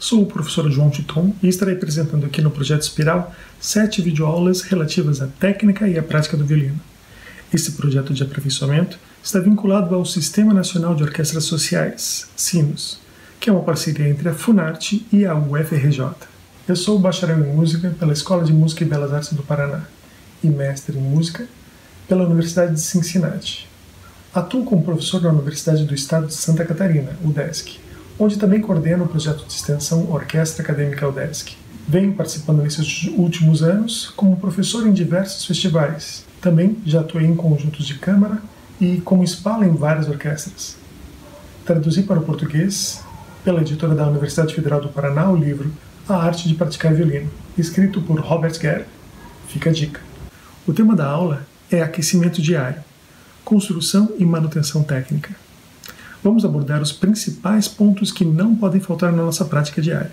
Sou o professor João Titon e estarei apresentando aqui no Projeto Espiral 7 videoaulas relativas à técnica e à prática do violino. Esse projeto de aperfeiçoamento está vinculado ao Sistema Nacional de Orquestras Sociais, SINOS, que é uma parceria entre a Funarte e a UFRJ. Eu sou bacharel em música pela Escola de Música e Belas Artes do Paraná e mestre em música pela Universidade de Cincinnati. Atuo como professor na Universidade do Estado de Santa Catarina, UDESC, onde também coordeno o projeto de extensão Orquestra Acadêmica UDESC. Venho participando nesses últimos anos como professor em diversos festivais. Também já atuei em conjuntos de câmara e como espala em várias orquestras. Traduzi para o português, pela editora da Universidade Federal do Paraná, o livro A Arte de Praticar Violino, escrito por Robert Gerb. Fica a dica. O tema da aula é aquecimento diário, construção e manutenção técnica. Vamos abordar os principais pontos que não podem faltar na nossa prática diária.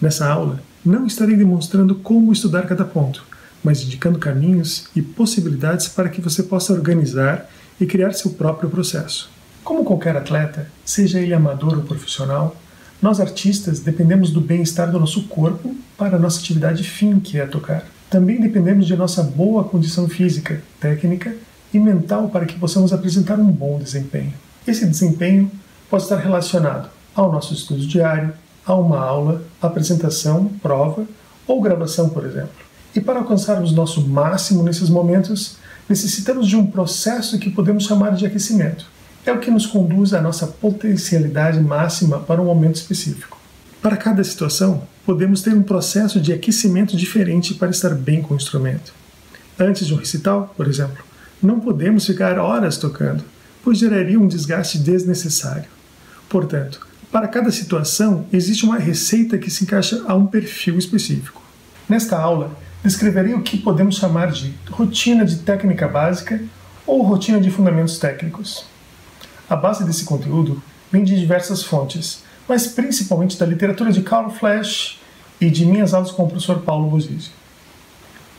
Nessa aula, não estarei demonstrando como estudar cada ponto, mas indicando caminhos e possibilidades para que você possa organizar e criar seu próprio processo. Como qualquer atleta, seja ele amador ou profissional, nós artistas dependemos do bem-estar do nosso corpo para a nossa atividade fim, que é tocar. Também dependemos de nossa boa condição física, técnica e mental para que possamos apresentar um bom desempenho. Esse desempenho pode estar relacionado ao nosso estudo diário, a uma aula, apresentação, prova ou gravação, por exemplo. E para alcançarmos nosso máximo nesses momentos, necessitamos de um processo que podemos chamar de aquecimento. É o que nos conduz à nossa potencialidade máxima para um momento específico. Para cada situação, podemos ter um processo de aquecimento diferente para estar bem com o instrumento. Antes de um recital, por exemplo, não podemos ficar horas tocando, pois geraria um desgaste desnecessário. Portanto, para cada situação, existe uma receita que se encaixa a um perfil específico. Nesta aula, descreverei o que podemos chamar de rotina de técnica básica ou rotina de fundamentos técnicos. A base desse conteúdo vem de diversas fontes, mas principalmente da literatura de Carl Flesch e de minhas aulas com o professor Paulo Bozizzi.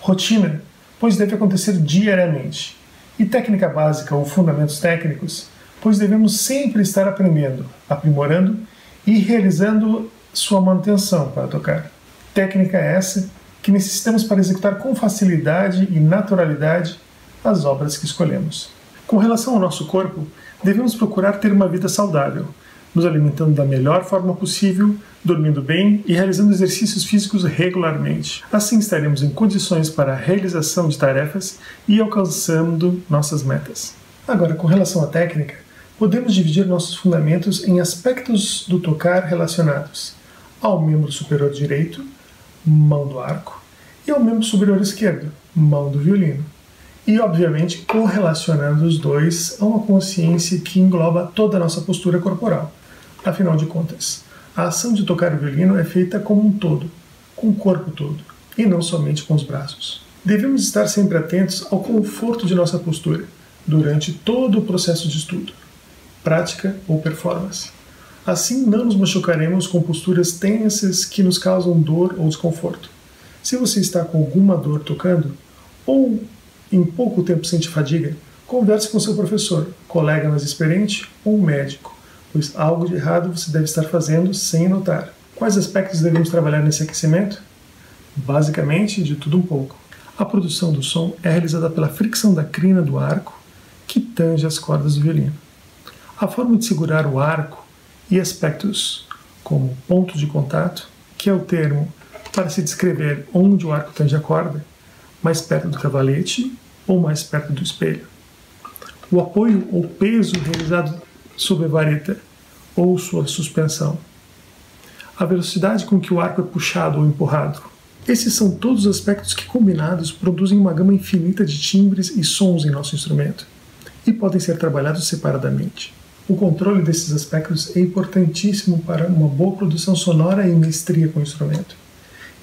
Rotina, pois deve acontecer diariamente. E técnica básica ou fundamentos técnicos, pois devemos sempre estar aprendendo, aprimorando e realizando sua manutenção para tocar. Técnica essa que necessitamos para executar com facilidade e naturalidade as obras que escolhemos. Com relação ao nosso corpo, devemos procurar ter uma vida saudável, nos alimentando da melhor forma possível, dormindo bem e realizando exercícios físicos regularmente. Assim estaremos em condições para a realização de tarefas e alcançando nossas metas. Agora, com relação à técnica, podemos dividir nossos fundamentos em aspectos do tocar relacionados ao membro superior direito, mão do arco, e ao membro superior esquerdo, mão do violino. E, obviamente, correlacionando os dois a uma consciência que engloba toda a nossa postura corporal. Afinal de contas, a ação de tocar o violino é feita como um todo, com o corpo todo, e não somente com os braços. Devemos estar sempre atentos ao conforto de nossa postura durante todo o processo de estudo, prática ou performance. Assim não nos machucaremos com posturas tensas que nos causam dor ou desconforto. Se você está com alguma dor tocando, ou em pouco tempo sente fadiga, converse com seu professor, colega mais experiente ou médico, pois algo de errado você deve estar fazendo sem notar. Quais aspectos devemos trabalhar nesse aquecimento? Basicamente, de tudo um pouco. A produção do som é realizada pela fricção da crina do arco, que tange as cordas do violino. A forma de segurar o arco e aspectos como ponto de contato, que é o termo para se descrever onde o arco tange a corda, mais perto do cavalete ou mais perto do espelho. O apoio ou peso realizado sobre a vareta ou sua suspensão. A velocidade com que o arco é puxado ou empurrado. Esses são todos os aspectos que, combinados, produzem uma gama infinita de timbres e sons em nosso instrumento, e podem ser trabalhados separadamente. O controle desses aspectos é importantíssimo para uma boa produção sonora e mestria com o instrumento.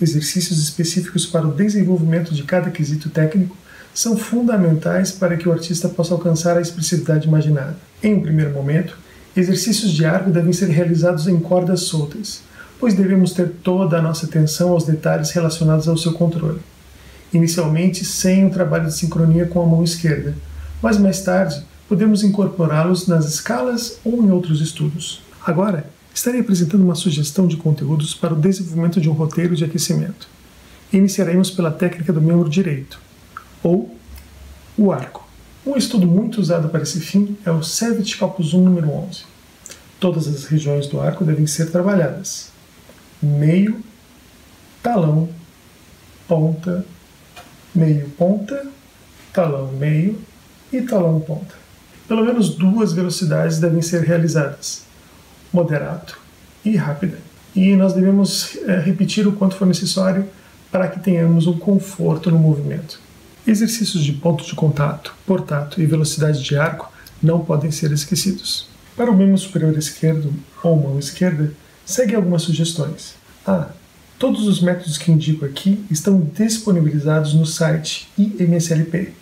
Exercícios específicos para o desenvolvimento de cada quesito técnico são fundamentais para que o artista possa alcançar a expressividade imaginada. Em um primeiro momento, exercícios de arco devem ser realizados em cordas soltas, pois devemos ter toda a nossa atenção aos detalhes relacionados ao seu controle. Inicialmente, sem um trabalho de sincronia com a mão esquerda, mas mais tarde podemos incorporá-los nas escalas ou em outros estudos. Agora, estarei apresentando uma sugestão de conteúdos para o desenvolvimento de um roteiro de aquecimento. Iniciaremos pela técnica do membro direito, ou o arco. Um estudo muito usado para esse fim é o Savage Opus 1 número 11. Todas as regiões do arco devem ser trabalhadas: meio, talão, ponta, meio, ponta, talão, meio e talão, ponta. Pelo menos 2 velocidades devem ser realizadas: moderato e rápida. E nós devemos repetir o quanto for necessário para que tenhamos um conforto no movimento. Exercícios de ponto de contato, portato e velocidade de arco não podem ser esquecidos. Para o membro superior esquerdo ou mão esquerda, segue algumas sugestões. Todos os métodos que indico aqui estão disponibilizados no site IMSLP,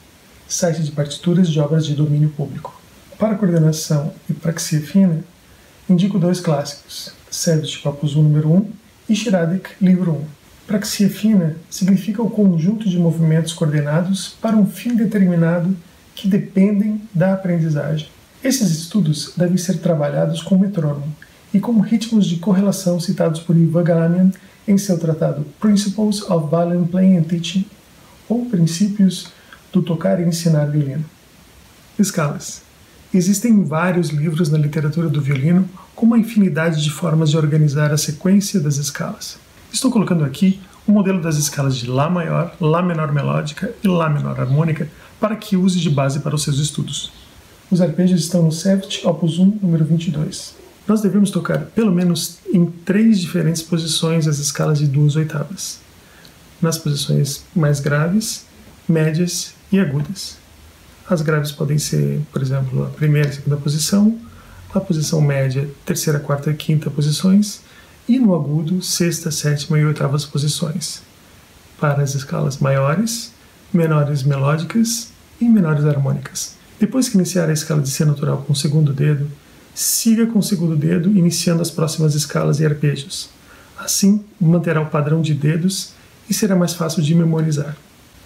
site de partituras de obras de domínio público. Para coordenação e praxia fina, indico 2 clássicos, Savage Opus 1 número 1 e Schradec livro 1. Praxia fina significa o conjunto de movimentos coordenados para um fim determinado que dependem da aprendizagem. Esses estudos devem ser trabalhados com metrônomo e com ritmos de correlação citados por Ivan Galamian em seu tratado Principles of Violin Playing and Teaching, ou Princípios do Tocar e Ensinar Violino. Escalas. Existem vários livros na literatura do violino com uma infinidade de formas de organizar a sequência das escalas. Estou colocando aqui o modelo das escalas de Lá maior, Lá menor melódica e Lá menor harmônica para que use de base para os seus estudos. Os arpejos estão no Savage Opus 1, número 22. Nós devemos tocar pelo menos em 3 diferentes posições as escalas de 2 oitavas. Nas posições mais graves, médias e agudas. As graves podem ser, por exemplo, a primeira e segunda posição, a posição média, terceira, quarta e quinta posições, e no agudo, sexta, sétima e oitavas posições. Para as escalas maiores, menores melódicas e menores harmônicas. Depois que iniciar a escala de Si natural com o segundo dedo, siga com o segundo dedo iniciando as próximas escalas e arpejos. Assim, manterá o padrão de dedos e será mais fácil de memorizar.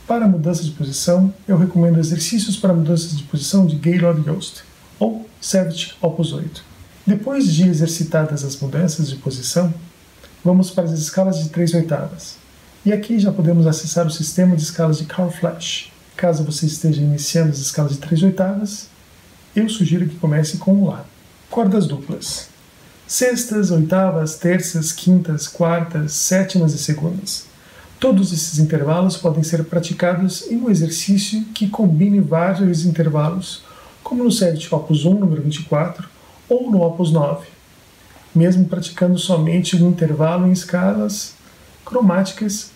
Para a mudança de posição, eu recomendo exercícios para mudanças de posição de Gaylord Yost, ou Savage Opus 8. Depois de exercitadas as mudanças de posição, vamos para as escalas de 3 oitavas. E aqui já podemos acessar o sistema de escalas de Carl Flash. Caso você esteja iniciando as escalas de 3 oitavas, eu sugiro que comece com o Lá. Cordas duplas. Sextas, oitavas, terças, quintas, quartas, sétimas e segundas. Todos esses intervalos podem ser praticados em um exercício que combine vários intervalos, como no Savage Opus 1, número 24, ou no Opus 9, mesmo praticando somente um intervalo em escalas cromáticas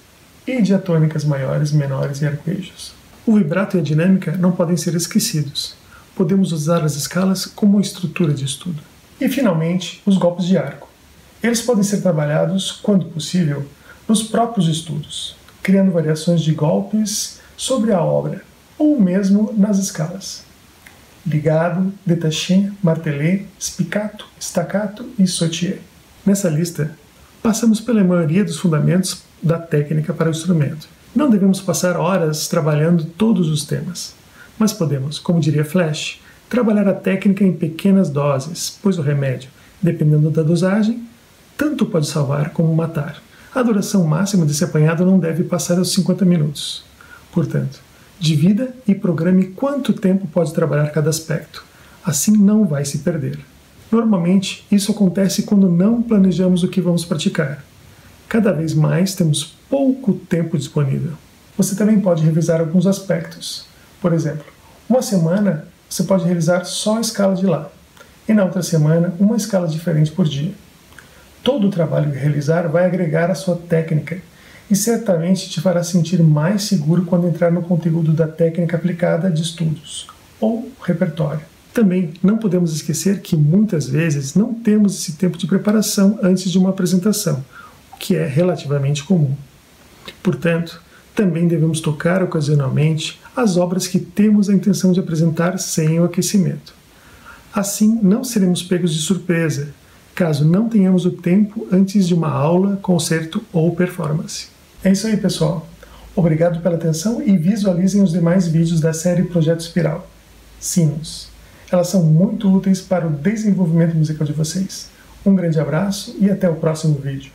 e diatônicas maiores, menores e arpejos. O vibrato e a dinâmica não podem ser esquecidos. Podemos usar as escalas como estrutura de estudo. E, finalmente, os golpes de arco. Eles podem ser trabalhados, quando possível, nos próprios estudos, criando variações de golpes sobre a obra, ou mesmo nas escalas. Ligado, détaché, martelé, spiccato, staccato e sautier. Nessa lista, passamos pela maioria dos fundamentos da técnica para o instrumento. Não devemos passar horas trabalhando todos os temas, mas podemos, como diria Flash, trabalhar a técnica em pequenas doses, pois o remédio, dependendo da dosagem, tanto pode salvar como matar. A duração máxima desse apanhado não deve passar aos 50 minutos. Portanto, divida e programe quanto tempo pode trabalhar cada aspecto. Assim não vai se perder. Normalmente, isso acontece quando não planejamos o que vamos praticar. Cada vez mais temos pouco tempo disponível. Você também pode revisar alguns aspectos. Por exemplo, uma semana você pode realizar só a escala de Lá, e na outra semana uma escala diferente por dia. Todo o trabalho que realizar vai agregar à sua técnica e certamente te fará sentir mais seguro quando entrar no conteúdo da técnica aplicada de estudos, ou repertório. Também não podemos esquecer que muitas vezes não temos esse tempo de preparação antes de uma apresentação, o que é relativamente comum. Portanto, também devemos tocar ocasionalmente as obras que temos a intenção de apresentar sem o aquecimento. Assim, não seremos pegos de surpresa, caso não tenhamos o tempo antes de uma aula, concerto ou performance. É isso aí, pessoal. Obrigado pela atenção e visualizem os demais vídeos da série Projeto Espiral. Sinos. Elas são muito úteis para o desenvolvimento musical de vocês. Um grande abraço e até o próximo vídeo.